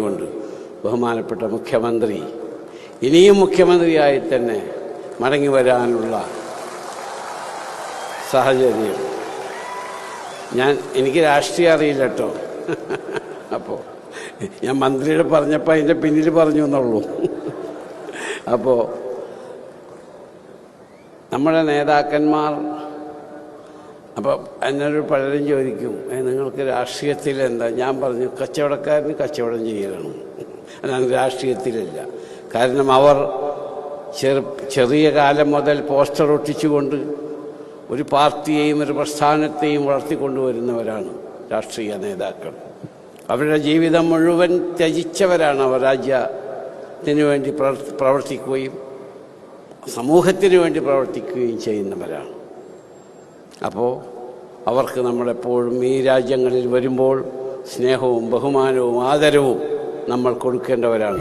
ചെയ്തുകൊണ്ട് ബഹുമാനപ്പെട്ട മുഖ്യമന്ത്രി ഇനിയും മുഖ്യമന്ത്രിയായി തന്നെ മടങ്ങി വരാനുള്ള സാഹചര്യം എനിക്ക് രാഷ്ട്രീയം അറിയില്ല കേട്ടോ. അപ്പോൾ ഞാൻ മന്ത്രിയുടെ പറഞ്ഞപ്പോൾ അതിൻ്റെ പിന്നിൽ പറഞ്ഞു എന്നുള്ളൂ. അപ്പോൾ നമ്മുടെ നേതാക്കന്മാർ അപ്പോൾ എന്നോട് പലരും ചോദിക്കും, നിങ്ങൾക്ക് രാഷ്ട്രീയത്തിൽ എന്താ? ഞാൻ പറഞ്ഞു, കച്ചവടക്കാരന് കച്ചവടം ചെയ്യലാണ്, അല്ലാതെ രാഷ്ട്രീയത്തിലില്ല. കാരണം അവർ ചെറിയ കാലം മുതൽ പോസ്റ്റർ ഒട്ടിച്ചുകൊണ്ട് ഒരു പാർട്ടിയെയും ഒരു പ്രസ്ഥാനത്തെയും വളർത്തിക്കൊണ്ടുവരുന്നവരാണ് രാഷ്ട്രീയ നേതാക്കൾ. അവരുടെ ജീവിതം മുഴുവൻ ത്യജിച്ചവരാണ്. അവർ രാജ്യത്തിന് വേണ്ടി പ്രവർത്തിക്കുകയും സമൂഹത്തിന് വേണ്ടി പ്രവർത്തിക്കുകയും ചെയ്യുന്നവരാണ്. അപ്പോൾ അവർക്ക് നമ്മളെപ്പോഴും ഈ രാജ്യങ്ങളിൽ വരുമ്പോൾ സ്നേഹവും ബഹുമാനവും ആദരവും നമ്മൾ കൊടുക്കേണ്ടവരാണ്.